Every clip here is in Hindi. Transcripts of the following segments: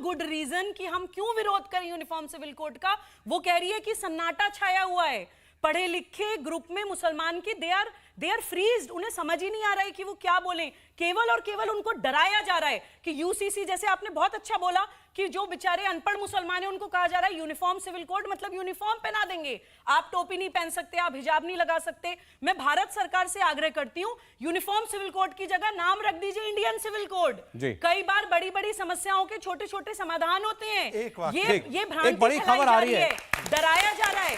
गुड रीजन कि हम क्यों विरोध करें यूनिफॉर्म सिविल कोड का। वो कह रही है कि सन्नाटा छाया हुआ है पढ़े लिखे ग्रुप में मुसलमान की, दे आर फ्रीज्ड, उन्हें समझ ही नहीं आ रहा है कि वो क्या बोलें। केवल और केवल उनको डराया जा रहा है कि यूसीसी, जैसे आपने बहुत अच्छा बोला कि जो बेचारे अनपढ़ मुसलमान हैं उनको कहा जा रहा है यूनिफॉर्म सिविल कोड मतलब यूनिफॉर्म पहना देंगे, आप टोपी नहीं पहन सकते, आप हिजाब नहीं लगा सकते। मैं भारत सरकार से आग्रह करती हूं, यूनिफॉर्म सिविल कोड की जगह नाम रख दीजिए इंडियन सिविल कोड। कई बार बड़ी बड़ी समस्याओं के छोटे छोटे समाधान होते हैं। ये भ्रांति बड़ी खबर आ रही है, डराया जा रहा है।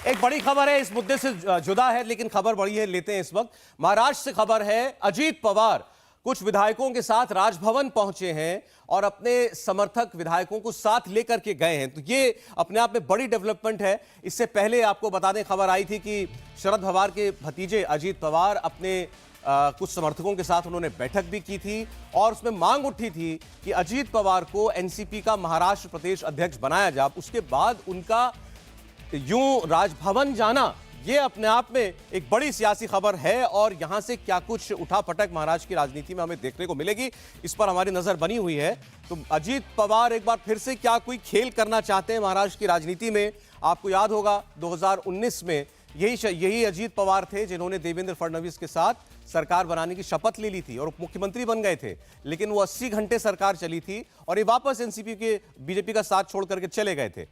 एक बड़ी खबर है, इस मुद्दे से जुदा है लेकिन खबर बड़ी है, लेते हैं इस वक्त। महाराष्ट्र से खबर है, अजीत पवार कुछ विधायकों के साथ राजभवन पहुंचे हैं और अपने समर्थक विधायकों को साथ लेकर के गए हैं। तो ये अपने आप में बड़ी डेवलपमेंट है। इससे पहले आपको बता दें, खबर आई थी कि शरद पवार के भतीजे अजीत पवार अपने कुछ समर्थकों के साथ उन्होंने बैठक भी की थी और उसमें मांग उठी थी कि अजीत पवार को एनसीपी का महाराष्ट्र प्रदेश अध्यक्ष बनाया जाए। उसके बाद उनका यूं राजभवन जाना, यह अपने आप में एक बड़ी सियासी खबर है और यहां से क्या कुछ उठापटक महाराष्ट्र की राजनीति में हमें देखने को मिलेगी, इस पर हमारी नजर बनी हुई है। तो अजीत पवार एक बार फिर से क्या कोई खेल करना चाहते हैं महाराष्ट्र की राजनीति में? आपको याद होगा 2019 में यही अजीत पवार थे जिन्होंने देवेंद्र फडणवीस के साथ सरकार बनाने की शपथ ले ली थी और उप मुख्यमंत्री बन गए थे, लेकिन वो 80 घंटे सरकार चली थी और ये वापस एनसीपी के बीजेपी का साथ छोड़ करके चले गए थे।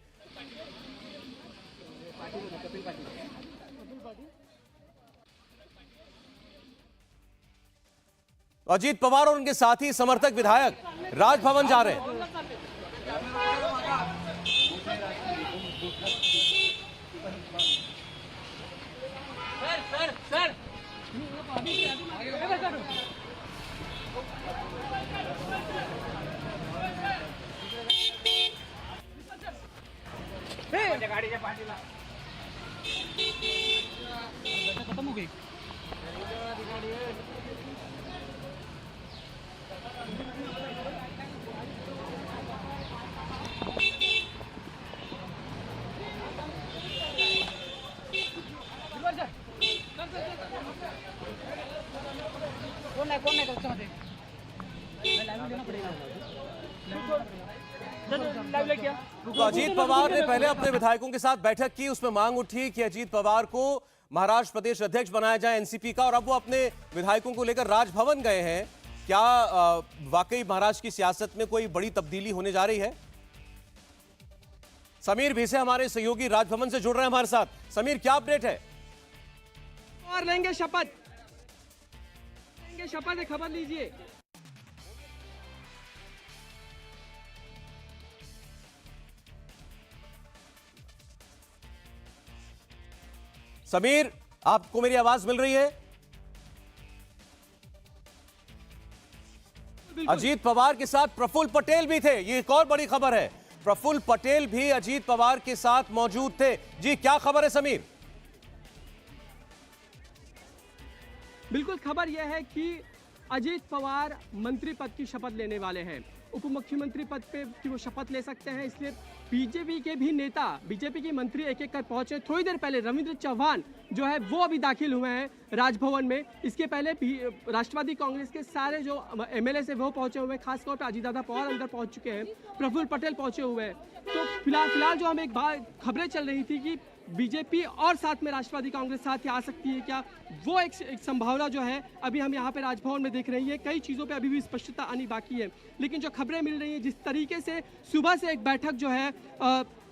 अजीत पवार और उनके साथी समर्थक विधायक राजभवन जा रहे हैं। खत्म हो गई। कौन है तो अजीत पवार ने पहले अपने विधायकों के साथ बैठक की, उसमें मांग उठी कि अजीत पवार को महाराष्ट्र प्रदेश अध्यक्ष बनाया जाए एनसीपी का, और अब वो अपने विधायकों को लेकर राजभवन गए हैं। क्या वाकई महाराष्ट्र की सियासत में कोई बड़ी तब्दीली होने जा रही है? समीर भीसे हमारे सहयोगी राजभवन से जुड़ रहे हैं हमारे साथ। समीर, क्या अपडेट है? और लेंगे शपथ, शपथ खबर लीजिए। समीर, आपको मेरी आवाज मिल रही है? अजीत पवार के साथ प्रफुल्ल पटेल भी थे, ये एक और बड़ी खबर है। प्रफुल्ल पटेल भी अजीत पवार के साथ मौजूद थे। जी, क्या खबर है समीर? बिल्कुल, खबर यह है कि अजीत पवार मंत्री पद की शपथ लेने वाले हैं। उप मुख्यमंत्री पद पे कि वो शपथ ले सकते हैं, इसलिए बीजेपी के भी नेता, बीजेपी के मंत्री एक एक कर पहुंचे। थोड़ी देर पहले रविंद्र चौहान जो है वो अभी दाखिल हुए हैं राजभवन में। इसके पहले राष्ट्रवादी कांग्रेस के सारे जो एमएलए से वो पहुंचे हुए हैं, खासतौर पर अजीत दादा पवार अंदर पहुंच चुके हैं, प्रफुल्ल पटेल पहुंचे हुए हैं। तो फिलहाल जो हमें एक बार खबरें चल रही थी कि बीजेपी और साथ में राष्ट्रवादी कांग्रेस साथ आ सकती है क्या, वो एक संभावना जो है अभी हम यहाँ पे राजभवन में देख रही है। कई चीज़ों पे अभी भी स्पष्टता आनी बाकी है, लेकिन जो खबरें मिल रही हैं, जिस तरीके से सुबह से एक बैठक जो है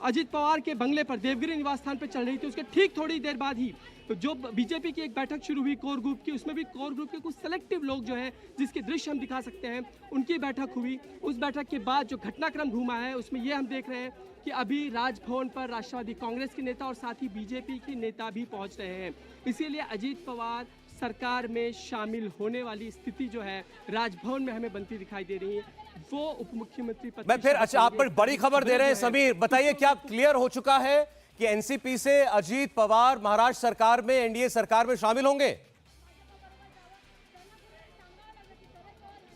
अजीत पवार के बंगले पर देवगिरी निवास स्थान पर चल रही थी, उसके ठीक थोड़ी देर बाद ही जो बीजेपी की एक बैठक शुरू हुई कोर ग्रुप की, उसमें भी कोर ग्रुप के कुछ सेलेक्टिव लोग जो है, जिसके दृश्य हम दिखा सकते हैं, उनकी बैठक हुई। उस बैठक के बाद जो घटनाक्रम घूमा है उसमें ये हम देख रहे हैं कि अभी राजभवन पर राष्ट्रवादी कांग्रेस के नेता और साथ ही बीजेपी के नेता भी पहुंच रहे हैं। इसीलिए अजीत पवार सरकार में शामिल होने वाली स्थिति जो है राजभवन में हमें बनती दिखाई दे रही है। वो उप मुख्यमंत्री पद, मैं फिर अच्छा आप पर बड़ी खबर दे रहे हैं समीर, बताइए क्या क्लियर हो चुका है कि एनसीपी से अजीत पवार महाराष्ट्र सरकार में, एनडीए सरकार में शामिल होंगे?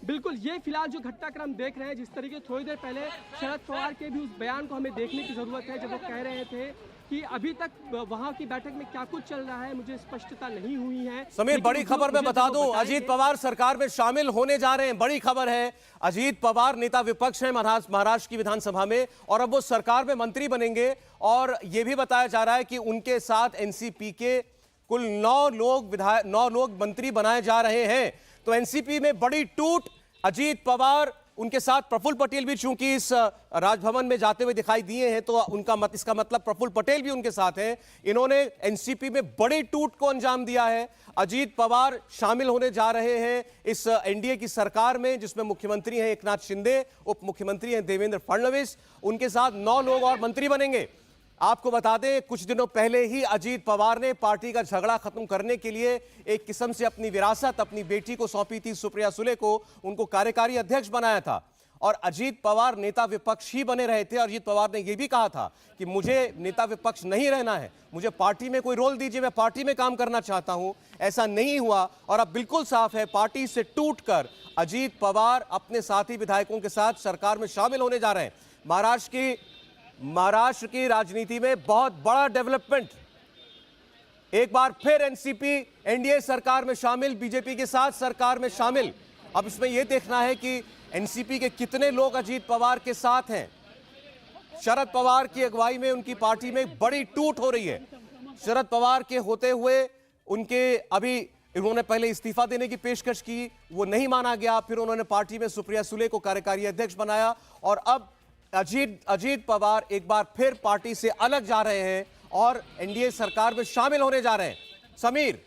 बिल्कुल, ये फिलहाल जो घटनाक्रम देख रहे हैं, जिस तरीके थोड़ी देर पहले शरद पवार के भी उस बयान को हमें देखने की जरूरत है, जब वो कह रहे थे कि अभी तक वहां की बैठक में क्या कुछ चल रहा है मुझे स्पष्टता नहीं हुई है। समीर, बड़ी खबर मैं बता दूं, अजीत पवार सरकार में शामिल होने जा रहे हैं। बड़ी खबर है, अजीत पवार नेता विपक्ष है महाराष्ट्र की विधानसभा में, और अब वो सरकार में मंत्री बनेंगे। और यह भी बताया जा रहा है कि उनके साथ एनसीपी के कुल 9 लोग मंत्री बनाए जा रहे हैं। तो एनसीपी में बड़ी टूट, अजीत पवार, उनके साथ प्रफुल्ल पटेल भी चूंकि इस राजभवन में जाते हुए दिखाई दिए हैं, तो इसका मतलब प्रफुल्ल पटेल भी उनके साथ हैं। इन्होंने एनसीपी में बड़ी टूट को अंजाम दिया है। अजीत पवार शामिल होने जा रहे हैं इस एनडीए की सरकार में, जिसमें मुख्यमंत्री हैं एकनाथ शिंदे, उप मुख्यमंत्री हैं देवेंद्र फडणवीस। उनके साथ 9 लोग और मंत्री बनेंगे। आपको बता दें, कुछ दिनों पहले ही अजीत पवार ने पार्टी का झगड़ा खत्म करने के लिए एक किस्म से अपनी विरासत अपनी बेटी को सौंपी थी, सुप्रिया सुले को। उनको कार्यकारी अध्यक्ष बनाया था और अजीत पवार नेता विपक्ष ही बने रहे थे। और अजीत पवार ने यह भी कहा था कि मुझे नेता विपक्ष नहीं रहना है, मुझे पार्टी में कोई रोल दीजिए, मैं पार्टी में काम करना चाहता हूं। ऐसा नहीं हुआ और अब बिल्कुल साफ है, पार्टी से टूटकर अजीत पवार अपने साथी विधायकों के साथ सरकार में शामिल होने जा रहे हैं। महाराष्ट्र की राजनीति में बहुत बड़ा डेवलपमेंट। एक बार फिर एनसीपी एनडीए सरकार में शामिल, बीजेपी के साथ सरकार में शामिल। अब इसमें यह देखना है कि एनसीपी के कितने लोग अजीत पवार के साथ हैं। शरद पवार की अगुवाई में उनकी पार्टी में बड़ी टूट हो रही है। शरद पवार के होते हुए इन्होंने पहले इस्तीफा देने की पेशकश की, वो नहीं माना गया। फिर उन्होंने पार्टी में सुप्रिया सुले को कार्यकारी अध्यक्ष बनाया और अब अजीत पवार एक बार फिर पार्टी से अलग जा रहे हैं और एनडीए सरकार में शामिल होने जा रहे हैं। समीर,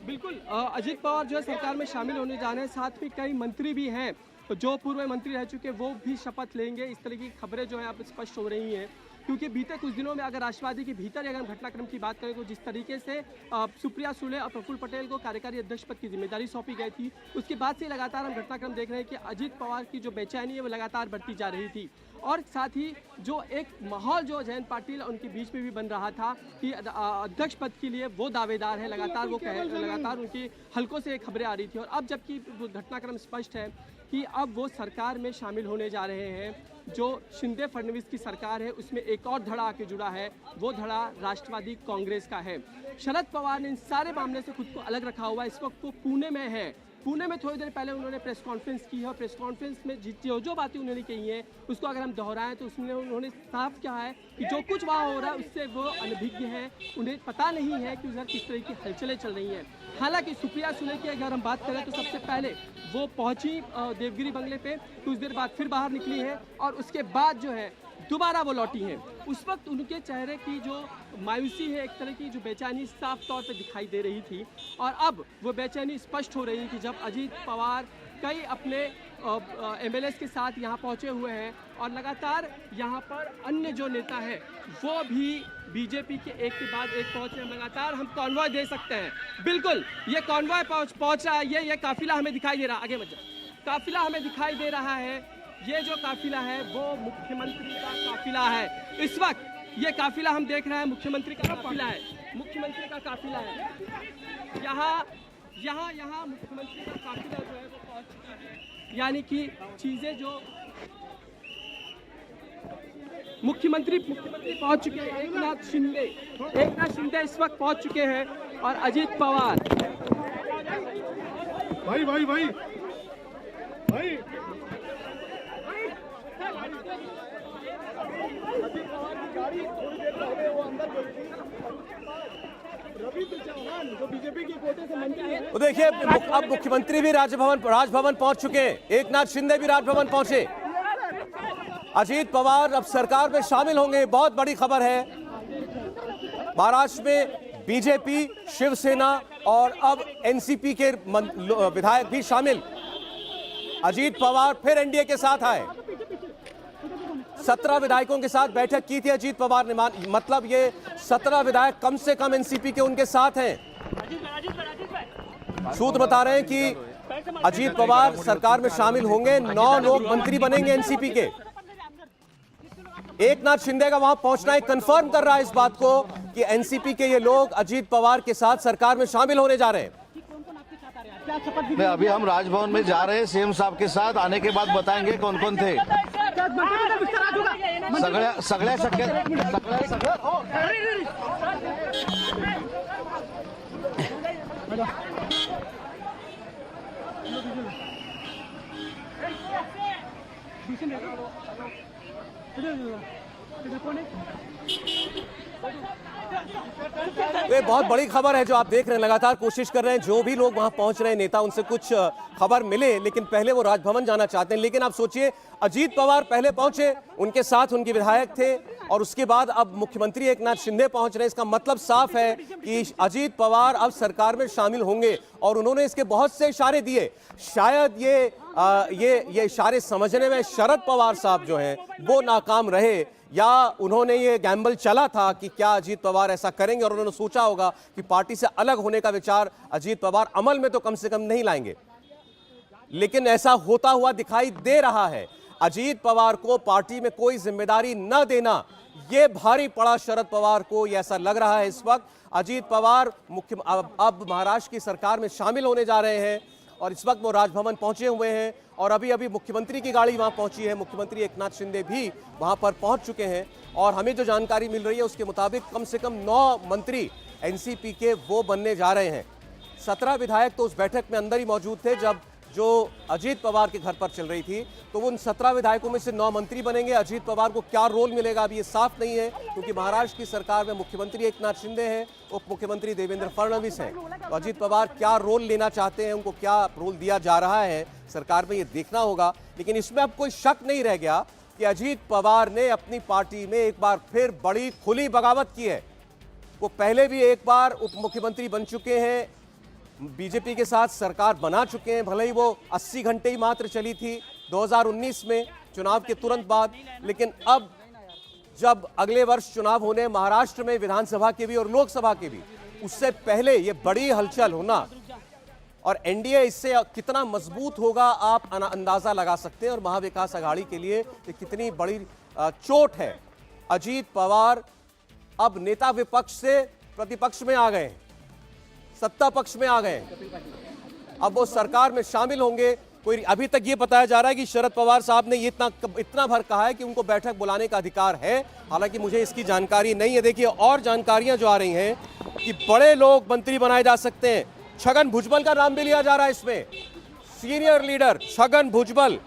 बिल्कुल, अजीत पवार जो है सरकार में शामिल होने जा रहे हैं। साथ में कई मंत्री भी हैं जो पूर्व मंत्री रह चुके, वो भी शपथ लेंगे। इस तरह की खबरें जो है अब स्पष्ट हो रही हैं, क्योंकि बीते कुछ दिनों में अगर राष्ट्रवादी के भीतर अगर हम घटनाक्रम की बात करें तो जिस तरीके से सुप्रिया सुले और प्रफुल्ल पटेल को कार्यकारी अध्यक्ष पद की जिम्मेदारी सौंपी गई थी, उसके बाद से लगातार हम घटनाक्रम देख रहे हैं कि अजीत पवार की जो बेचैनी है वो लगातार बढ़ती जा रही थी। और साथ ही जो एक माहौल जो जयंत पाटिल उनके बीच में भी बन रहा था कि अध्यक्ष पद के लिए वो दावेदार है, लगातार उनकी हलकों से खबरें आ रही थी। और अब जबकि घटनाक्रम स्पष्ट है कि अब वो सरकार में शामिल होने जा रहे हैं। जो शिंदे फडणवीस की सरकार है उसमें एक और धड़ा आके जुड़ा है, वो धड़ा राष्ट्रवादी कांग्रेस का है। शरद पवार ने इन सारे मामले से खुद को अलग रखा हुआ है। इस वक्त वो पुणे में है। पुणे में थोड़ी देर पहले उन्होंने प्रेस कॉन्फ्रेंस की है और प्रेस कॉन्फ्रेंस में जो बातें उन्होंने कही हैं उसको अगर हम दोहराएं तो उसमें उन्होंने साफ कहा है कि जो कुछ वहाँ हो रहा है उससे वो अनभिज्ञ है, उन्हें पता नहीं है कि उधर किस तरह की हलचलें चल रही हैं। हालांकि सुप्रिया सुले की अगर हम बात करें तो सबसे पहले वो पहुंची देवगिरी बंगले पे, कुछ देर बाद फिर बाहर निकली है और उसके बाद जो है दोबारा वो लौटी हैं। उस वक्त उनके चेहरे की जो मायूसी है, एक तरह की जो बेचैनी साफ तौर पे दिखाई दे रही थी। और अब वो बेचैनी स्पष्ट हो रही है कि जब अजीत पवार कई अपने एमएलएस के साथ यहाँ पहुँचे हुए हैं और लगातार यहाँ पर अन्य जो नेता है वो भी बीजेपी के एक के बाद एक पहुँचे हैं। लगातार हम कॉन्वॉय दे सकते हैं। बिल्कुल, ये कॉन्वॉय पहुँच रहा है, ये काफिला हमें दिखाई दे रहा है। आगे बढ़ जाए, काफिला हमें दिखाई दे रहा है। ये जो काफिला है वो मुख्यमंत्री का काफिला है। इस वक्त ये काफिला हम देख रहे हैं मुख्यमंत्री का काफिला है, मुख्यमंत्री का काफिला है। यहाँ मुख्यमंत्री का काफिला जो है वो पहुंच चुका है। यानी कि चीजें जो मुख्यमंत्री पहुंच चुके हैं। एकनाथ शिंदे इस वक्त पहुंच चुके हैं और अजीत पवार भाई रविंद्र चौहान जो बीजेपी की कोटे से मंत्री है। तो देखिए, अब मुख्यमंत्री भी राजभवन पहुंच चुके हैं। एकनाथ शिंदे भी राजभवन पहुंचे। अजीत पवार अब सरकार में शामिल होंगे, बहुत बड़ी खबर है। महाराष्ट्र में बीजेपी, शिवसेना और अब एनसीपी के विधायक भी शामिल। अजीत पवार फिर एनडीए के साथ आए। 17 विधायकों के साथ बैठक की थी अजीत पवार ने, मतलब ये 17 विधायक कम से कम एनसीपी के उनके साथ हैं। सूत्र बता रहे हैं कि अजीत पवार सरकार में शामिल होंगे, 9 लोग मंत्री बनेंगे एनसीपी के। एकनाथ शिंदे का वहां पहुंचना कंफर्म कर रहा है इस बात को कि एनसीपी के ये लोग अजीत पवार के साथ सरकार में शामिल होने जा रहे हैं। नहीं, अभी हम राजभवन में जा रहे हैं सीएम साहब के साथ। आने के बाद बताएंगे कौन कौन थे। सगळ्या ये बहुत बड़ी खबर है जो आप देख रहे हैं। लगातार कोशिश कर रहे हैं जो भी लोग वहां पहुंच रहे हैं नेता, उनसे कुछ खबर मिले, लेकिन पहले वो राजभवन जाना चाहते हैं। लेकिन आप सोचिए, अजीत पवार पहले पहुंचे, उनके साथ उनके विधायक थे, और उसके बाद अब मुख्यमंत्री एकनाथ शिंदे पहुंच रहे हैं। इसका मतलब साफ है कि अजीत पवार अब सरकार में शामिल होंगे, और उन्होंने इसके बहुत से इशारे दिए। शायद ये इशारे समझने में शरद पवार साहब जो हैं वो नाकाम रहे, या उन्होंने ये गैम्बल चला था कि क्या अजीत पवार ऐसा करेंगे, और उन्होंने सोचा होगा कि पार्टी से अलग होने का विचार अजीत पवार अमल में तो कम से कम नहीं लाएंगे। लेकिन ऐसा होता हुआ दिखाई दे रहा है। अजीत पवार को पार्टी में कोई जिम्मेदारी न देना, यह भारी पड़ा शरद पवार को, यह ऐसा लग रहा है इस वक्त। अजीत पवार अब महाराष्ट्र की सरकार में शामिल होने जा रहे हैं, और इस वक्त वो राजभवन पहुंचे हुए हैं, और अभी अभी मुख्यमंत्री की गाड़ी वहां पहुंची है। मुख्यमंत्री एकनाथ शिंदे भी वहां पर पहुंच चुके हैं, और हमें जो जानकारी मिल रही है उसके मुताबिक कम से कम 9 मंत्री एनसीपी के वो बनने जा रहे हैं। 17 विधायक तो उस बैठक में अंदर ही मौजूद थे जब जो अजीत पवार के घर पर चल रही थी, तो वो उन 17 विधायकों में से 9 मंत्री बनेंगे। अजीत पवार को क्या रोल मिलेगा अभी ये साफ नहीं है, क्योंकि महाराष्ट्र की सरकार में मुख्यमंत्री एकनाथ शिंदे हैं, उप मुख्यमंत्री देवेंद्र फडणवीस हैं। तो अजीत पवार क्या रोल लेना चाहते हैं, उनको क्या रोल दिया जा रहा है सरकार में, ये देखना होगा। लेकिन इसमें अब कोई शक नहीं रह गया कि अजीत पवार ने अपनी पार्टी में एक बार फिर बड़ी खुली बगावत की है। वो पहले भी एक बार उप मुख्यमंत्री बन चुके हैं, बीजेपी के साथ सरकार बना चुके हैं, भले ही वो 80 घंटे ही मात्र चली थी 2019 में चुनाव के तुरंत बाद। लेकिन अब जब अगले वर्ष चुनाव होने महाराष्ट्र में, विधानसभा के भी और लोकसभा के भी, उससे पहले ये बड़ी हलचल होना, और एनडीए इससे कितना मजबूत होगा आप अंदाजा लगा सकते हैं, और महाविकास आघाड़ी के लिए ये कितनी बड़ी चोट है। अजीत पवार अब नेता विपक्ष से प्रतिपक्ष में आ गए, सत्ता पक्ष में आ गए, अब वो सरकार में शामिल होंगे। कोई अभी तक ये बताया जा रहा है कि शरद पवार साहब ने ये इतना भर कहा है कि उनको बैठक बुलाने का अधिकार है, हालांकि मुझे इसकी जानकारी नहीं है। देखिए और जानकारियां जो आ रही हैं कि बड़े लोग मंत्री बनाए जा सकते हैं। छगन भुजबल का नाम भी लिया जा रहा है इसमें, सीनियर लीडर छगन भुजबल,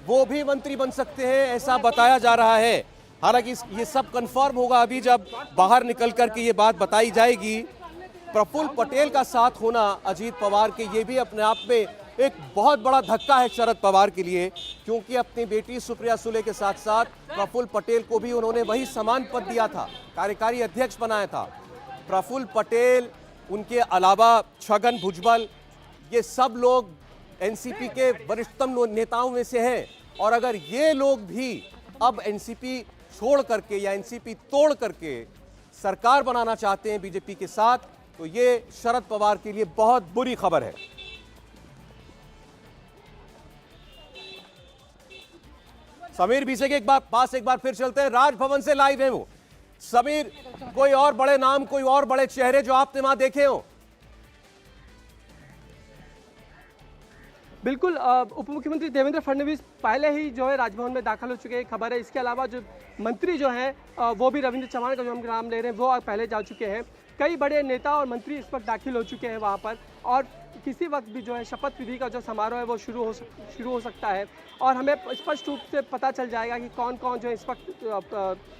वो भी मंत्री बन सकते हैं, ऐसा बताया जा रहा है। हालांकि ये सब कंफर्म होगा अभी जब बाहर निकल करके ये बात बताई जाएगी। प्रफुल्ल पटेल का साथ होना अजीत पवार के, ये भी अपने आप में एक बहुत बड़ा धक्का है शरद पवार के लिए, क्योंकि अपनी बेटी सुप्रिया सुले के साथ साथ प्रफुल्ल पटेल को भी उन्होंने वही समान पद दिया था, कार्यकारी अध्यक्ष बनाया था। प्रफुल्ल पटेल, उनके अलावा छगन भुजबल, ये सब लोग एनसीपी के वरिष्ठतम नेताओं में से हैं, और अगर ये लोग भी अब एनसीपी छोड़ करके या एनसीपी तोड़ करके सरकार बनाना चाहते हैं बीजेपी के साथ, तो ये शरद पवार के लिए बहुत बुरी खबर है। समीर बीसे के पास एक बार फिर चलते हैं, राजभवन से लाइव है वो। समीर, कोई और बड़े नाम, कोई और बड़े चेहरे जो आपने वहां देखे हो? बिल्कुल, उप मुख्यमंत्री देवेंद्र फडणवीस पहले ही जो है राजभवन में दाखिल हो चुके हैं, खबर है। इसके अलावा जो मंत्री जो हैं वो भी रविंद्र चौहान का जो हम नाम ले रहे हैं वो पहले जा चुके हैं। कई बड़े नेता और मंत्री इस वक्त दाखिल हो चुके हैं वहाँ पर, और किसी वक्त भी जो है शपथ विधि का जो समारोह है वो शुरू हो सकता है, और हमें स्पष्ट रूप से पता चल जाएगा कि कौन कौन जो इस वक्त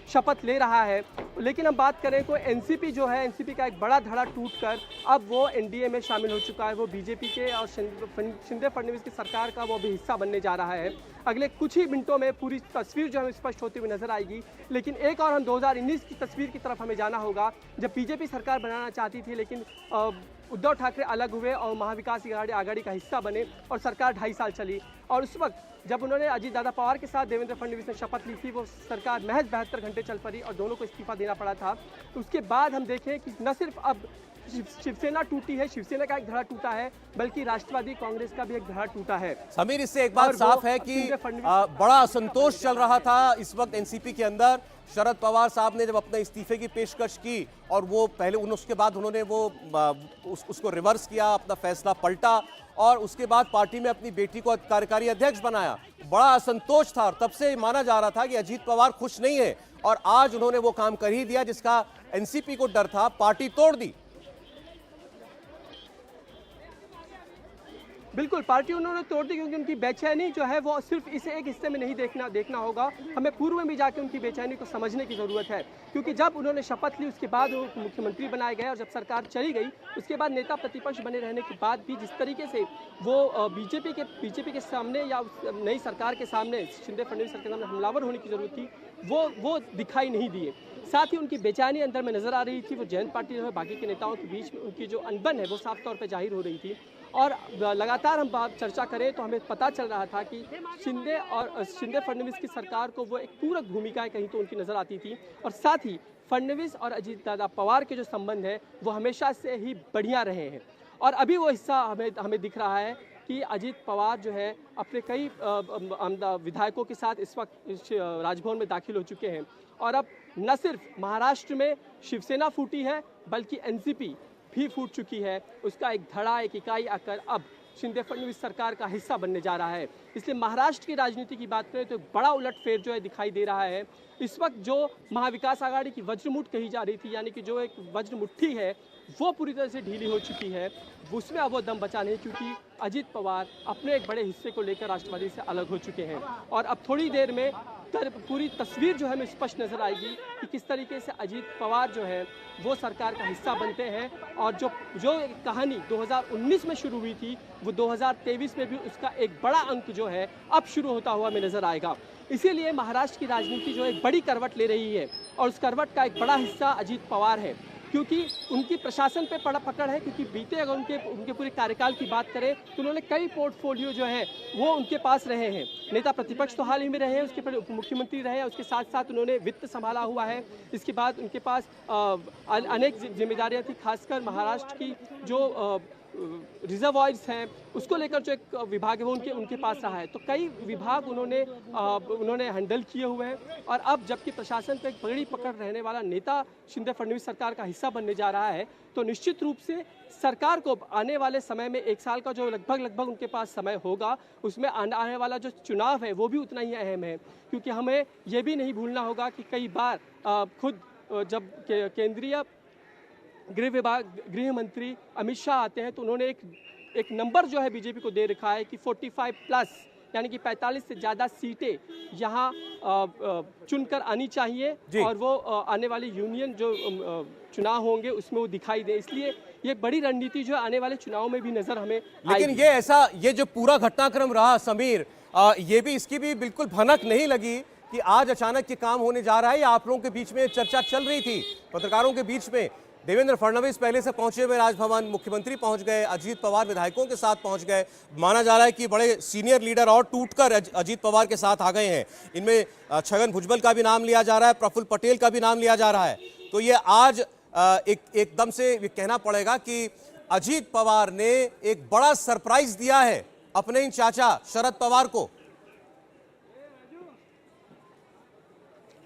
शपथ ले रहा है। लेकिन हम बात करें तो एनसीपी जो है, एनसीपी का एक बड़ा धड़ा टूटकर अब वो एनडीए में शामिल हो चुका है। वो बीजेपी के और शिंदे फडणवीस की सरकार का वो भी हिस्सा बनने जा रहा है। अगले कुछ ही मिनटों में पूरी तस्वीर जो है स्पष्ट होती हुई नजर आएगी। लेकिन एक और हम 2019 की तस्वीर की तरफ हमें जाना होगा, जब बीजेपी सरकार बनाना चाहती थी, लेकिन उद्धव ठाकरे अलग हुए और महाविकास आघाड़ी का हिस्सा बने, और सरकार 2.5 साल चली। और उस वक्त जब उन्होंने अजीत दादा पवार के साथ देवेंद्र फडणवीस ने शपथ ली थी, वो सरकार महज 72 घंटे चल पड़ी और दोनों को इस्तीफा देना पड़ा था। तो उसके बाद हम देखें कि न सिर्फ अब शिवसेना टूटी है, शिवसेना का एक धड़ा टूटा है, बल्कि राष्ट्रवादी कांग्रेस का भी एक धड़ा टूटा है। समीर, इससे एक बात और साफ वो है कि शिंदे फडणवीस बड़ा असंतोष चल रहा था इस वक्त एनसीपी के अंदर। शरद पवार साहब ने जब अपने इस्तीफे की पेशकश की और वो पहले उसके बाद उन्होंने वो उसको रिवर्स किया, अपना फैसला पलटा और उसके बाद पार्टी में अपनी बेटी को कार्यकारी अध्यक्ष बनाया। बड़ा असंतोष था और तब से माना जा रहा था कि अजीत पवार खुश नहीं है और आज उन्होंने वो काम कर ही दिया जिसका एनसीपी को डर था, पार्टी तोड़ दी। बिल्कुल, पार्टी उन्होंने तोड़ दी क्योंकि उनकी बेचैनी जो है वो सिर्फ इसे एक हिस्से में नहीं देखना होगा, हमें पूर्व में भी जाके उनकी बेचैनी को समझने की ज़रूरत है। क्योंकि जब उन्होंने शपथ ली उसके बाद वो मुख्यमंत्री बनाए गए और जब सरकार चली गई उसके बाद नेता प्रतिपक्ष बने रहने के बाद भी जिस तरीके से वो बीजेपी के सामने या नई सरकार के सामने, शिंदे फडणवीस सरकार के सामने हमलावर होने की ज़रूरत थी, वो दिखाई नहीं दिए। साथ ही उनकी बेचैनी अंदर में नजर आ रही थी। वो जयंत पाटिल जो है बाकी के नेताओं के बीच में उनकी जो अनबन है वो साफ तौर पे जाहिर हो रही थी। और लगातार हम बात चर्चा करें तो हमें पता चल रहा था कि शिंदे फडणवीस की सरकार को वो एक पूरक भूमिकाएं कहीं तो उनकी नजर आती थी। और साथ ही फडणवीस और अजीत दादा पवार के जो संबंध है वो हमेशा से ही बढ़िया रहे हैं। और अभी वो हिस्सा हमें दिख रहा है कि अजीत पवार जो है अपने कई विधायकों के साथ इस वक्त राजभवन में दाखिल हो चुके हैं। और अब न सिर्फ महाराष्ट्र में शिवसेना फूटी है बल्कि एनसीपी भी फूट चुकी है। उसका एक धड़ा, एक इकाई आकर अब शिंदे फडणवीस सरकार का हिस्सा बनने जा रहा है। इसलिए महाराष्ट्र की राजनीति की बात करें तो एक बड़ा उलटफेर जो है दिखाई दे रहा है। इस वक्त जो महाविकास आघाड़ी की वज्रमुठ कही जा रही थी, यानी कि जो एक वज्र मुट्ठी है वो पूरी तरह से ढीली हो चुकी है, उसमें अब वो दम बचा नहीं क्योंकि अजीत पवार अपने एक बड़े हिस्से को लेकर राष्ट्रवादी से अलग हो चुके हैं। और अब थोड़ी देर में पूरी तस्वीर जो है हमें स्पष्ट नजर आएगी कि किस तरीके से अजीत पवार जो है वो सरकार का हिस्सा बनते हैं। और जो कहानी 2019 में शुरू हुई थी वो 2023 में भी उसका एक बड़ा अंक जो है अब शुरू होता हुआ हमें नजर आएगा। इसीलिए महाराष्ट्र की राजनीति जो एक बड़ी करवट ले रही है और उस करवट का एक बड़ा हिस्सा अजीत पवार है, क्योंकि उनकी प्रशासन पे पकड़ है। क्योंकि बीते अगर उनके पूरे कार्यकाल की बात करें तो उन्होंने कई पोर्टफोलियो जो है वो उनके पास रहे हैं। नेता प्रतिपक्ष तो हाल ही में रहे हैं, उसके पहले उप मुख्यमंत्री रहे हैं, उसके साथ साथ उन्होंने वित्त संभाला हुआ है। इसके बाद उनके पास अनेक जिम्मेदारियां थी, खासकर महाराष्ट्र की जो रिजर्वॉयर्स हैं उसको लेकर जो एक विभाग है वो उनके पास रहा है। तो कई विभाग उन्होंने हैंडल किए हुए हैं। और अब जबकि प्रशासन पर एक बड़ी पकड़ रहने वाला नेता शिंदे फडणवीस सरकार का हिस्सा बनने जा रहा है, तो निश्चित रूप से सरकार को आने वाले समय में 1 साल का जो लगभग उनके पास समय होगा उसमें आने वाला जो चुनाव है वो भी उतना ही अहम है। क्योंकि हमें ये भी नहीं भूलना होगा कि कई बार खुद जब केंद्रीय गृह मंत्री अमित शाह आते हैं तो उन्होंने एक नंबर जो है बीजेपी को दे रखा है कि 45+ यानी कि 45 से ज़्यादा सीटें यहाँ चुनकर आनी चाहिए और वो आने वाली यूनियन जो चुनाव होंगे उसमें वो दिखाई दे। इसलिए ये बड़ी रणनीति जो आने वाले चुनाव में भी नजर हमें लेकिन ये जो पूरा घटनाक्रम रहा समीर, ये भी इसकी भी बिल्कुल भनक नहीं लगी कि आज अचानक ये काम होने जा रहा है। या आप लोगों के बीच में चर्चा चल रही थी, पत्रकारों के बीच में? देवेंद्र फडणवीस पहले से पहुंचे हुए राजभवन, मुख्यमंत्री पहुंच गए, अजीत पवार विधायकों के साथ पहुंच गए। माना जा रहा है कि बड़े सीनियर लीडर और टूटकर अजीत पवार के साथ आ गए हैं। इनमें छगन भुजबल का भी नाम लिया जा रहा है, प्रफुल्ल पटेल का भी नाम लिया जा रहा है। तो ये आज एकदम से ये कहना पड़ेगा कि अजीत पवार ने एक बड़ा सरप्राइज दिया है अपने इन चाचा शरद पवार को।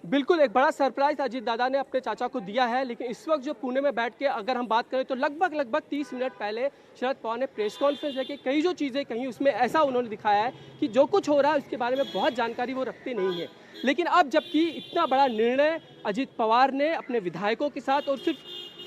बिल्कुल, एक बड़ा सरप्राइज अजीत दादा ने अपने चाचा को दिया है। लेकिन इस वक्त जो पुणे में बैठ के अगर हम बात करें तो लगभग 30 मिनट पहले शरद पवार ने प्रेस कॉन्फ्रेंस लेके कई जो चीज़ें कहीं उसमें ऐसा उन्होंने दिखाया है कि जो कुछ हो रहा है उसके बारे में बहुत जानकारी वो रखते नहीं है। लेकिन अब जबकि इतना बड़ा निर्णय अजीत पवार ने अपने विधायकों के साथ, और सिर्फ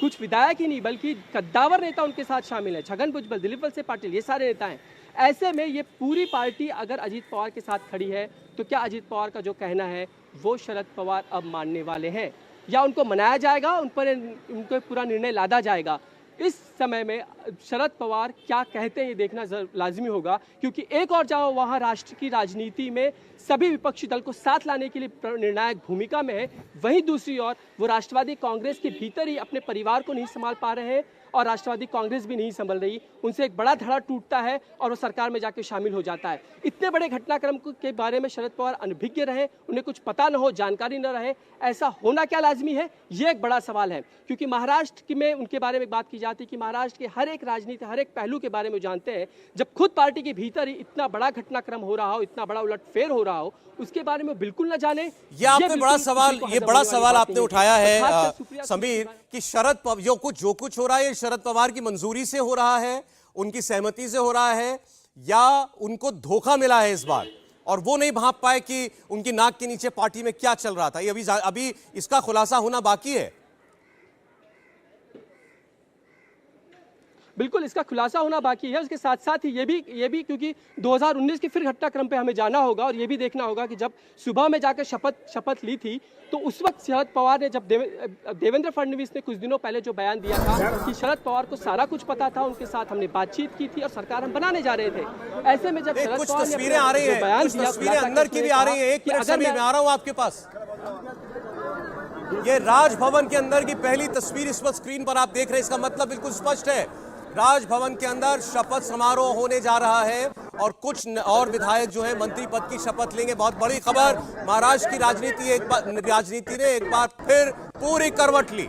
कुछ विधायक ही नहीं बल्कि कद्दावर नेता उनके साथ शामिल है, छगन भुजबल, दिलीप वलसे पाटिल, ये सारे नेता हैं। ऐसे में ये पूरी पार्टी अगर अजीत पवार के साथ खड़ी है तो क्या अजीत पवार का जो कहना है वो शरद पवार अब मानने वाले हैं या उनको मनाया जाएगा, उनको पूरा निर्णय लादा जाएगा? इस समय में शरद पवार क्या कहते हैं ये देखना लाजमी होगा। क्योंकि एक और जहाँ वहाँ राष्ट्र की राजनीति में सभी विपक्षी दल को साथ लाने के लिए निर्णायक भूमिका में है, वहीं दूसरी ओर वो राष्ट्रवादी कांग्रेस के भीतर ही अपने परिवार को नहीं संभाल पा रहे हैं, और राष्ट्रवादी कांग्रेस भी नहीं संभल रही, उनसे एक बड़ा धड़ा टूटता है और वो सरकार में जाकर शामिल हो जाता है। इतने बड़े घटनाक्रम के बारे में शरद पवार अनभिज्ञ रहे, उन्हें कुछ पता न हो, जानकारी न रहे, ऐसा होना क्या लाजमी है, ये एक बड़ा सवाल है। क्योंकि महाराष्ट्र में उनके बारे में बात की जाती है कि महाराष्ट्र के हर एक राजनीति, हर एक पहलू के बारे में जानते हैं। जब खुद पार्टी के भीतर ही इतना बड़ा घटनाक्रम हो रहा हो, इतना बड़ा उलटफेर हो रहा हो, उसके बारे में बिल्कुल न जाने, ये आपने बड़ा सवाल, ये बड़ा सवाल आपने उठाया है समीर कि शरद पवार जो कुछ हो रहा है शरद पवार की मंजूरी से हो रहा है, उनकी सहमति से हो रहा है, या उनको धोखा मिला है इस बार और वो नहीं भांप पाए कि उनकी नाक के नीचे पार्टी में क्या चल रहा था। ये अभी इसका खुलासा होना बाकी है। बिल्कुल इसका खुलासा होना बाकी है। उसके साथ साथ ही ये भी क्योंकि 2019 के फिर घटनाक्रम पे हमें जाना होगा और ये भी देखना होगा कि जब सुबह में जाकर शपथ ली थी तो उस वक्त शरद पवार ने, जब देवेंद्र फडणवीस ने कुछ दिनों पहले जो बयान दिया था कि शरद पवार को सारा कुछ पता था, उनके साथ हमने बातचीत की थी और सरकार हम बनाने जा रहे थे। ऐसे में जब शरद कुछ पवार तस्वीरें आ रही है, कुछ तस्वीरें अंदर की भी आ रही है। एक मिनट समीर, मैं आ रहा हूं आपके पास। ये राजभवन के अंदर की पहली तस्वीर इस वक्त स्क्रीन पर आप देख रहे हैं। इसका मतलब बिल्कुल स्पष्ट है, राजभवन के अंदर शपथ समारोह होने जा रहा है और कुछ और विधायक जो है मंत्री पद की शपथ लेंगे। बहुत बड़ी खबर, महाराष्ट्र की राजनीति ने एक बार फिर पूरी करवट ली।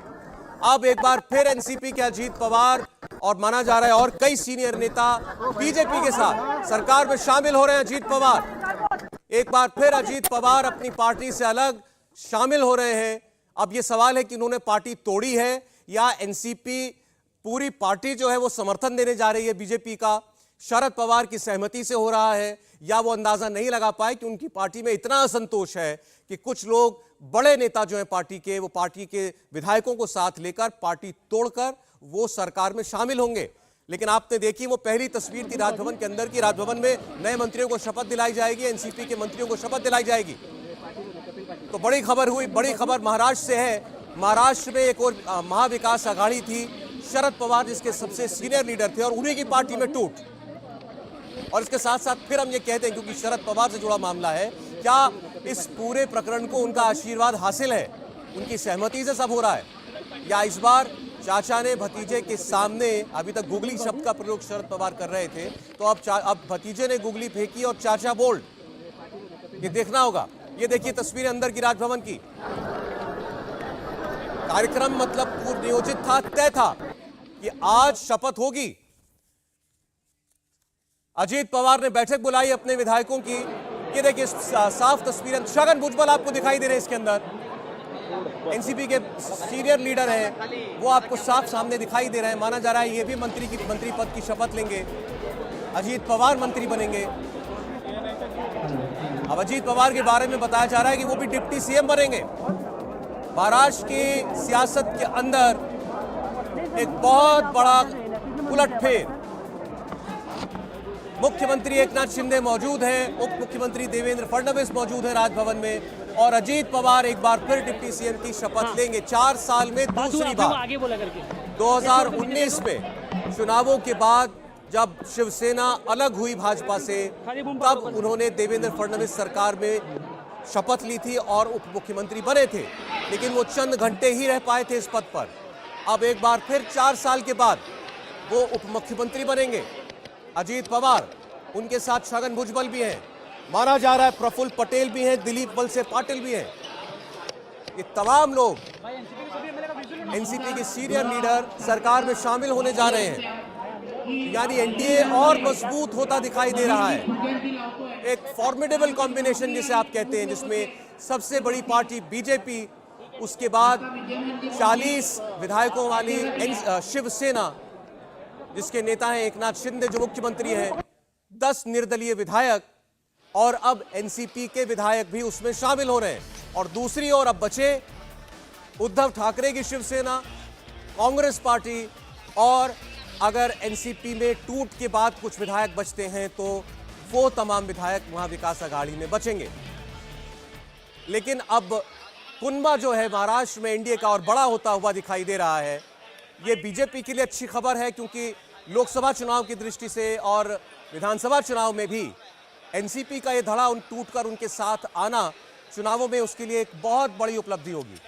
अब एक बार फिर एनसीपी के अजीत पवार और माना जा रहा है और कई सीनियर नेता बीजेपी के साथ सरकार में शामिल हो रहे हैं। अजीत पवार, एक बार फिर अजीत पवार अपनी पार्टी से अलग शामिल हो रहे हैं। अब यह सवाल है कि उन्होंने पार्टी तोड़ी है या एनसीपी पूरी पार्टी जो है वो समर्थन देने जा रही है बीजेपी का, शरद पवार की सहमति से हो रहा है, या वो अंदाजा नहीं लगा पाए कि उनकी पार्टी में इतना असंतोष है कि कुछ लोग बड़े नेता जो है पार्टी के, वो पार्टी के विधायकों को साथ लेकर पार्टी तोड़कर वो सरकार में शामिल होंगे। लेकिन आपने देखी वो पहली तस्वीर थी राजभवन के अंदर की। राजभवन में नए मंत्रियों को शपथ दिलाई जाएगी, एनसीपी के मंत्रियों को शपथ दिलाई जाएगी। तो बड़ी खबर हुई, बड़ी खबर महाराष्ट्र से है। महाराष्ट्र में एक और महाविकास आघाड़ी थी, शरद पवार जिसके सबसे सीनियर लीडर थे और उन्हीं की पार्टी में टूट। और इसके साथ साथ फिर हम ये कहते हैं क्योंकि शरद पवार से जुड़ा मामला है, क्या इस पूरे प्रकरण को उनका आशीर्वाद हासिल है, उनकी सहमति से सब हो रहा है, या इस बार चाचा ने भतीजे के सामने, अभी तक गुगली शब्द का प्रयोग शरद पवार कर रहे थे, तो अब भतीजे ने गुगली फेंकी और चाचा बोल्ड। ये देखना होगा। ये देखिए तस्वीरें अंदर की राजभवन की। कार्यक्रम मतलब पूर्व नियोजित था, तय था कि आज शपथ होगी। अजीत पवार ने बैठक बुलाई अपने विधायकों की। ये देखिए साफ तस्वीरें, छगन भुजबल आपको दिखाई दे रहे हैं इसके अंदर। एनसीपी के सीनियर लीडर हैं, वो आपको साफ सामने दिखाई दे रहे हैं। माना जा रहा है ये भी मंत्री पद की शपथ लेंगे, अजीत पवार मंत्री बनेंगे। अब अजीत पवार के बारे में बताया जा रहा है कि वो भी डिप्टी सीएम बनेंगे। महाराष्ट्र की सियासत के अंदर एक बहुत बड़ा उलटफेर। मुख्यमंत्री एकनाथ शिंदे मौजूद हैं, उप मुख्यमंत्री देवेंद्र फडणवीस मौजूद हैं राजभवन में, और अजीत पवार एक बार फिर डिप्टी सीएम की शपथ लेंगे 4 साल में दूसरी बार। 2019 में चुनावों के बाद जब शिवसेना अलग हुई भाजपा से, तब उन्होंने देवेंद्र फडणवीस सरकार में शपथ ली थी और उप मुख्यमंत्री बने थे, लेकिन वो चंद घंटे ही रह पाए थे इस पद पर। अब एक बार फिर 4 साल के बाद वो उप मुख्यमंत्री बनेंगे अजीत पवार। उनके साथ छगन भुजबल भी हैं, माना जा रहा है प्रफुल्ल पटेल भी हैं, दिलीप वलसे पाटिल भी हैं। ये तमाम लोग एनसीपी के सीनियर लीडर सरकार में शामिल होने जा रहे हैं। यानी एनडीए और मजबूत होता दिखाई दे रहा है। एक फॉर्मिडेबल कॉम्बिनेशन जिसे आप कहते हैं, जिसमें सबसे बड़ी पार्टी बीजेपी, उसके बाद 40 विधायकों वाली शिवसेना जिसके नेता हैं एकनाथ शिंदे जो मुख्यमंत्री हैं, 10 निर्दलीय विधायक, और अब एनसीपी के विधायक भी उसमें शामिल हो रहे हैं। और दूसरी ओर अब बचे उद्धव ठाकरे की शिवसेना, कांग्रेस पार्टी, और अगर एनसीपी में टूट के बाद कुछ विधायक बचते हैं तो वो तमाम विधायक महाविकास आघाड़ी में बचेंगे। लेकिन अब कुनबा जो है महाराष्ट्र में एनडीए का और बड़ा होता हुआ दिखाई दे रहा है। ये बीजेपी के लिए अच्छी खबर है क्योंकि लोकसभा चुनाव की दृष्टि से और विधानसभा चुनाव में भी एनसीपी का ये धड़ा टूटकर उनके साथ आना चुनावों में उसके लिए एक बहुत बड़ी उपलब्धि होगी।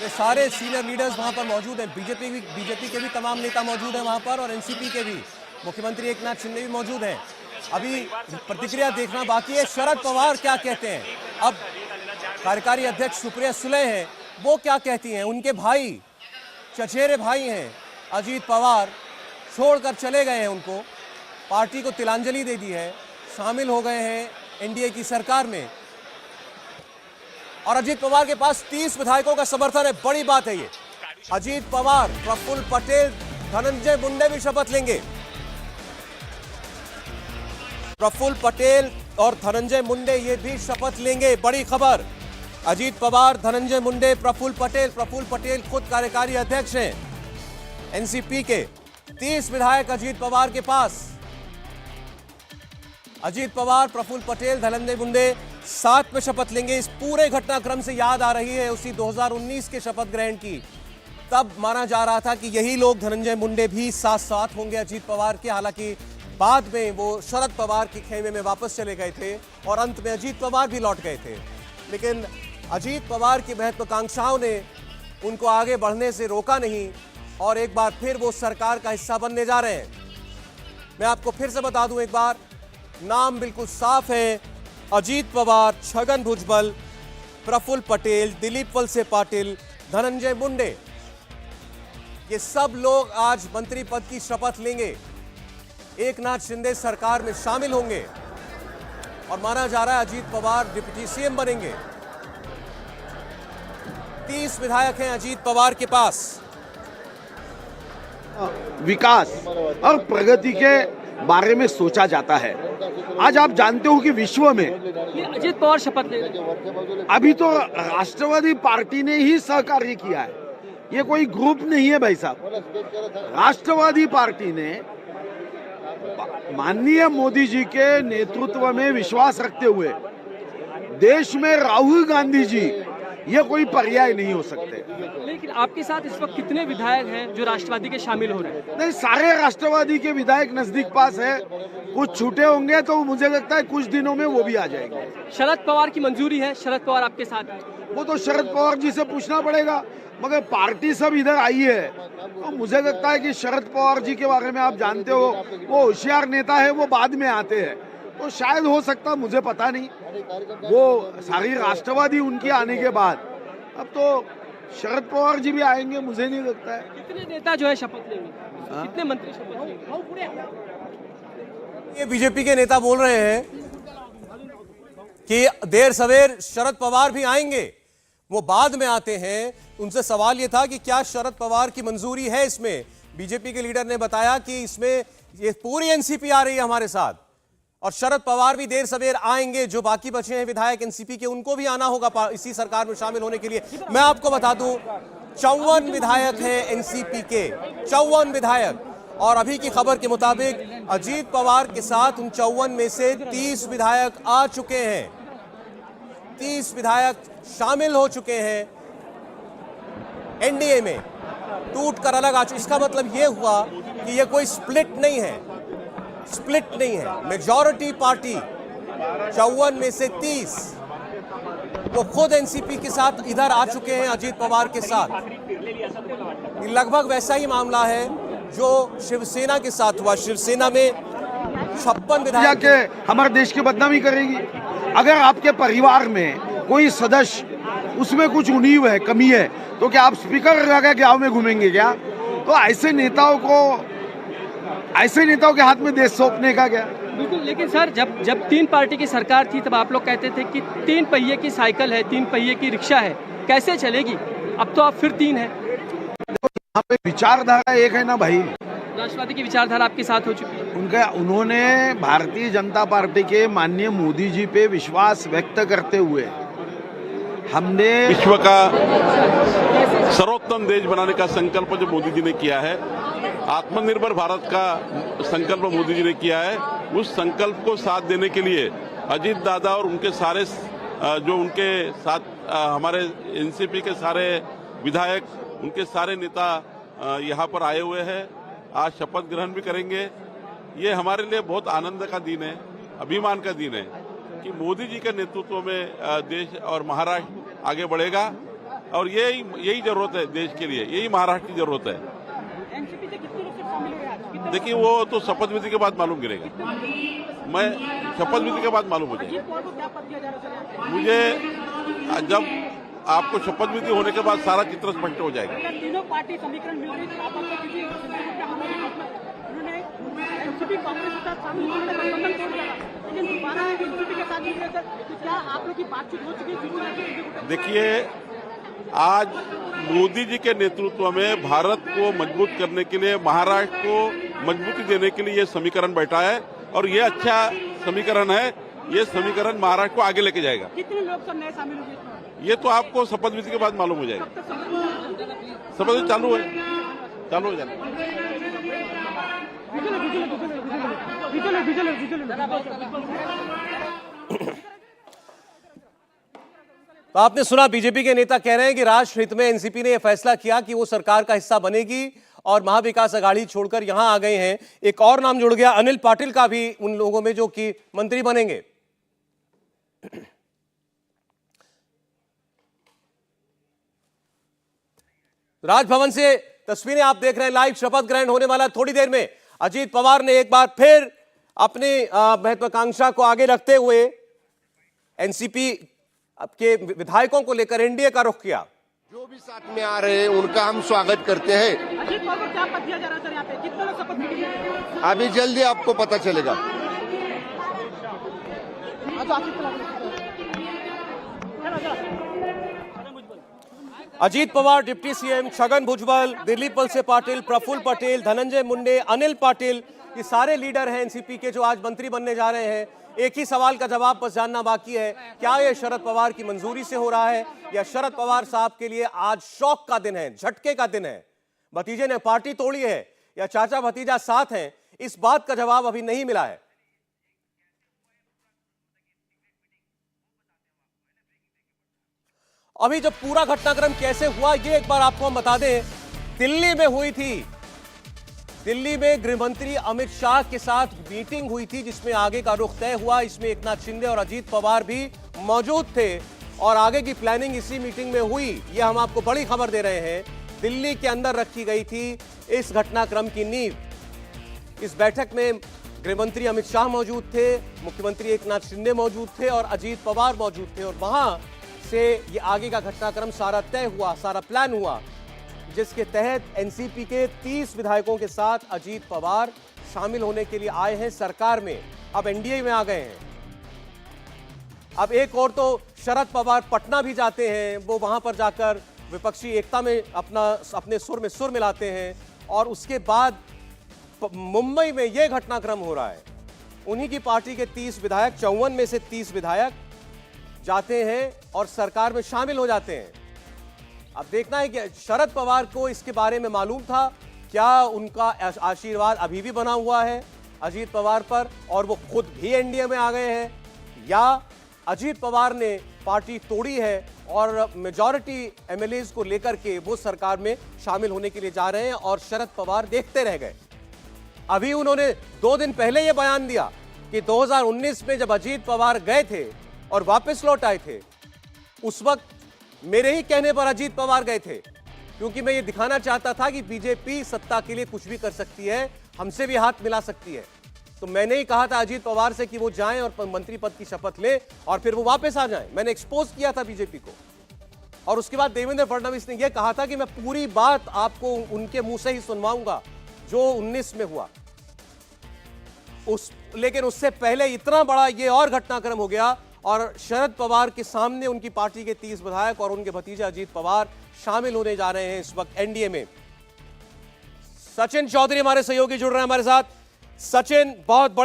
ये सारे सीनियर लीडर्स वहां पर मौजूद हैं। बीजेपी के भी तमाम नेता मौजूद हैं वहां पर और एनसीपी के भी। मुख्यमंत्री एकनाथ शिंदे भी मौजूद हैं। अभी प्रतिक्रिया देखना बाकी है। शरद पवार क्या कहते हैं, अब कार्यकारी अध्यक्ष सुप्रिया सुले हैं, वो क्या कहती हैं। उनके भाई, चचेरे भाई हैं अजीत पवार, छोड़कर चले गए हैं उनको, पार्टी को तिलांजलि दे दी है, शामिल हो गए हैं एनडीए की सरकार में। और अजीत पवार के पास 30 विधायकों का समर्थन है। बड़ी बात है ये। अजीत पवार, प्रफुल्ल पटेल, धनंजय मुंडे भी शपथ लेंगे। प्रफुल्ल पटेल और धनंजय मुंडे ये भी शपथ लेंगे। बड़ी खबर। अजीत पवार, धनंजय मुंडे, प्रफुल्ल पटेल खुद कार्यकारी अध्यक्ष हैं एनसीपी के। 30 विधायक अजीत पवार के पास। अजीत पवार, प्रफुल्ल पटेल, धनंजय मुंडे साथ में शपथ लेंगे। इस पूरे घटनाक्रम से याद आ रही है उसी 2019 के शपथ ग्रहण की। तब माना जा रहा था कि यही लोग, धनंजय मुंडे भी साथ साथ होंगे अजीत पवार के। हालांकि बाद में वो शरद पवार के खेमे में वापस चले गए थे और अंत में अजीत पवार भी लौट गए थे। लेकिन अजीत पवार की महत्वाकांक्षाओं ने उनको आगे बढ़ने से रोका नहीं और एक बार फिर वो सरकार का हिस्सा बनने जा रहे हैं। मैं आपको फिर से बता दूं एक बार, नाम बिल्कुल साफ है। अजीत पवार, छगन भुजबल, प्रफुल्ल पटेल, दिलीप वलसे पाटिल, धनंजय मुंडे, ये सब लोग आज मंत्री पद की शपथ लेंगे। एकनाथ शिंदे सरकार में शामिल होंगे और माना जा रहा है अजीत पवार डिप्टी सीएम बनेंगे। 30 विधायक हैं अजीत पवार के पास। विकास और प्रगति के बारे में सोचा जाता है। आज आप जानते हो कि विश्व में अजीत पवार शपथ ले रहे हैं। अभी तो राष्ट्रवादी पार्टी ने ही सहकार्य किया है, ये कोई ग्रुप नहीं है भाई साहब। राष्ट्रवादी पार्टी ने माननीय मोदी जी के नेतृत्व में विश्वास रखते हुए देश में राहुल गांधी जी ये कोई पर्याय नहीं हो सकते। लेकिन आपके साथ इस वक्त कितने विधायक हैं जो राष्ट्रवादी के शामिल हो रहे हैं? नहीं, सारे राष्ट्रवादी के विधायक नजदीक पास है। कुछ छूटे होंगे तो मुझे लगता है कुछ दिनों में वो भी आ जाएंगे। शरद पवार की मंजूरी है? शरद पवार आपके साथ है? वो तो शरद पवार जी से पूछना पड़ेगा, मगर पार्टी सब इधर आई है तो मुझे लगता है कि शरद पवार जी के बारे में आप जानते हो, वो होशियार नेता है, वो बाद में आते हैं, तो शायद हो सकता, मुझे पता नहीं। वो सारी राष्ट्रवादी उनके आने के बाद अब तो शरद पवार जी भी आएंगे, मुझे नहीं लगता है। कितने नेता जो है शपथ लेंगे? कितने मंत्री शपथ लेंगे? ये बीजेपी के नेता बोल रहे हैं कि देर सवेर शरद पवार भी आएंगे, वो बाद में आते हैं। उनसे सवाल ये था कि क्या शरद पवार की मंजूरी है इसमें। बीजेपी के लीडर ने बताया कि इसमें ये पूरी एनसीपी आ रही है हमारे साथ और शरद पवार भी देर सवेर आएंगे। जो बाकी बचे हैं विधायक एनसीपी के, उनको भी आना होगा इसी सरकार में शामिल होने के लिए। मैं आपको बता दूं, 54 विधायक हैं एनसीपी के, 54 विधायक। और अभी की खबर के मुताबिक अजीत पवार के साथ उन 54 में से 30 विधायक आ चुके हैं, 30 विधायक शामिल हो चुके हैं एनडीए में, टूट कर अलग आ चुके। इसका मतलब यह हुआ कि यह कोई स्प्लिट नहीं है, स्प्लिट नहीं है। मेजॉरिटी पार्टी 54 में से 30 वो खुद एनसीपी के साथ इधर आ चुके हैं अजीत पवार के साथ। लगभग वैसा ही मामला है जो शिवसेना के साथ हुआ। शिवसेना में 56 विधायक के हमारे देश की बदनामी करेगी। अगर आपके परिवार में कोई सदस्य उसमें कुछ उनीव है, कमी है, तो क्या आप स्पीकर लगा के गांव में घूमेंगे क्या? तो ऐसे नेताओं के हाथ में देश सौंपने का क्या? बिल्कुल। लेकिन सर, जब 3 पार्टी की सरकार थी तब आप लोग कहते थे कि 3 पहिए की साइकिल है, 3 पहिए की रिक्शा है, कैसे चलेगी? अब तो आप फिर 3 है। यहाँ पे विचारधारा एक है ना भाई। राष्ट्रवादी की विचारधारा आपके साथ हो चुकी है। उन्होंने भारतीय जनता पार्टी के माननीय मोदी जी पे विश्वास व्यक्त करते हुए हमने विश्व का सर्वोत्तम देश बनाने का संकल्प जो मोदी जी ने किया है, आत्मनिर्भर भारत का संकल्प मोदी जी ने किया है, उस संकल्प को साथ देने के लिए अजीत दादा और उनके सारे जो उनके साथ हमारे एनसीपी के सारे विधायक, उनके सारे नेता यहाँ पर आए हुए हैं। आज शपथ ग्रहण भी करेंगे। ये हमारे लिए बहुत आनंद का दिन है, अभिमान का दिन है कि मोदी जी के नेतृत्व में देश और महाराष्ट्र आगे बढ़ेगा और यही जरूरत है देश के लिए, यही महाराष्ट्र की जरूरत है। एनसीपी से कितने लोग शामिल हुए आज? देखिए वो तो शपथ विधि के बाद मालूम गिरेगा, मैं शपथ विधि के बाद मालूम हो जाएगा। अजीत पवार को क्या पद दिया जा रहा है? मुझे जब आपको शपथ विधि होने के बाद सारा चित्र स्पष्ट हो जाएगा। अगर तीनों पार्टी समीकरण मिल रही तो आप आपको किसी उन्होंने एनसीपी कांग्रेस के साथ शामिल होने का गठबंधन तोड़ दिया, लेकिन दोबारा एनसीपी के साथ जुड़ गए सर, तो क्या आप लोग की बातचीत हो चुकी है? देखिए आज मोदी जी के नेतृत्व में भारत को मजबूत करने के लिए, महाराष्ट्र को मजबूती देने के लिए ये समीकरण बैठा है और ये अच्छा समीकरण है। ये समीकरण महाराष्ट्र को आगे लेके जाएगा। कितने लोग सब नए शामिल हुए? ये तो आपको शपथ विधि के बाद मालूम हो जाएगा। शपथ विधि चालू हो जाएगा। तो आपने सुना, बीजेपी के नेता कह रहे हैं कि राष्ट्र हित में एनसीपी ने यह फैसला किया कि वो सरकार का हिस्सा बनेगी और महाविकास अघाड़ी छोड़कर यहां आ गए हैं। एक और नाम जुड़ गया, अनिल पाटिल का भी उन लोगों में जो कि मंत्री बनेंगे। राजभवन से तस्वीरें आप देख रहे हैं लाइव। शपथ ग्रहण होने वाला थोड़ी देर में। अजीत पवार ने एक बार फिर अपनी महत्वाकांक्षा को आगे रखते हुए एनसीपी के विधायकों को लेकर एनडीए का रुख किया। जो भी साथ में आ रहे हैं उनका हम स्वागत करते हैं। अजीत पवार को क्या पद दिया जा रहा है सर? यहाँ पे कितने लोग शपथ लिए? अभी जल्दी आपको पता चलेगा। अजीत पवार, डिप्टी सीएम छगन भुजबल, दिलीप वलसे पाटिल, प्रफुल्ल पटेल, धनंजय मुंडे, अनिल पाटिल, ये सारे लीडर हैं एनसीपी के जो आज मंत्री बनने जा रहे हैं। एक ही सवाल का जवाब बस जानना बाकी है, क्या यह शरद पवार की मंजूरी से हो रहा है या शरद पवार साहब के लिए आज शौक का दिन है, झटके का दिन है? भतीजे ने पार्टी तोड़ी है या चाचा भतीजा साथ हैं? इस बात का जवाब अभी नहीं मिला है। अभी जब पूरा घटनाक्रम कैसे हुआ ये एक बार आपको हम बता दें। दिल्ली में हुई थी, दिल्ली में गृहमंत्री अमित शाह के साथ मीटिंग हुई थी जिसमें आगे का रुख तय हुआ। इसमें एकनाथ शिंदे और अजीत पवार भी मौजूद थे और आगे की प्लानिंग इसी मीटिंग में हुई। यह हम आपको बड़ी खबर दे रहे हैं। दिल्ली के अंदर रखी गई थी इस घटनाक्रम की नींव। इस बैठक में गृहमंत्री अमित शाह मौजूद थे, मुख्यमंत्री एकनाथ शिंदे मौजूद थे और अजीत पवार मौजूद थे और वहां से ये आगे का घटनाक्रम सारा तय हुआ, सारा प्लान हुआ, जिसके तहत एनसीपी के 30 विधायकों के साथ अजीत पवार शामिल होने के लिए आए हैं सरकार में। अब एनडीए में आ गए हैं। अब एक और तो शरद पवार पटना भी जाते हैं, वो वहां पर जाकर विपक्षी एकता में अपने सुर में सुर मिलाते हैं और उसके बाद मुंबई में यह घटनाक्रम हो रहा है। उन्हीं की पार्टी के 30 विधायक, 54 में से 30 विधायक जाते हैं और सरकार में शामिल हो जाते हैं। अब देखना है कि शरद पवार को इसके बारे में मालूम था, क्या उनका आशीर्वाद अभी भी बना हुआ है अजीत पवार पर और वो खुद भी एनडीए में आ गए हैं, या अजीत पवार ने पार्टी तोड़ी है और मेजॉरिटी एमएलएज को लेकर के वो सरकार में शामिल होने के लिए जा रहे हैं और शरद पवार देखते रह गए। अभी उन्होंने 2 दिन पहले यह बयान दिया कि 2019 में जब अजीत पवार गए थे और वापस लौट आए थे, उस वक्त मेरे ही कहने पर अजीत पवार गए थे, क्योंकि मैं ये दिखाना चाहता था कि बीजेपी सत्ता के लिए कुछ भी कर सकती है, हमसे भी हाथ मिला सकती है। तो मैंने ही कहा था अजीत पवार से कि वो जाएं और मंत्री पद की शपथ लें और फिर वो वापस आ जाएं। मैंने एक्सपोज किया था बीजेपी को। और उसके बाद देवेंद्र फडणवीस ने यह कहा था कि मैं पूरी बात आपको उनके मुंह से ही सुनवाऊंगा जो 19 में हुआ। लेकिन उससे पहले इतना बड़ा ये और घटनाक्रम हो गया और शरद पवार के सामने उनकी पार्टी के 30 विधायक और उनके भतीजे अजीत पवार शामिल होने जा रहे हैं इस वक्त एनडीए में। सचिन चौधरी हमारे सहयोगी जुड़ रहे हैं हमारे साथ। सचिन, बहुत बड़ी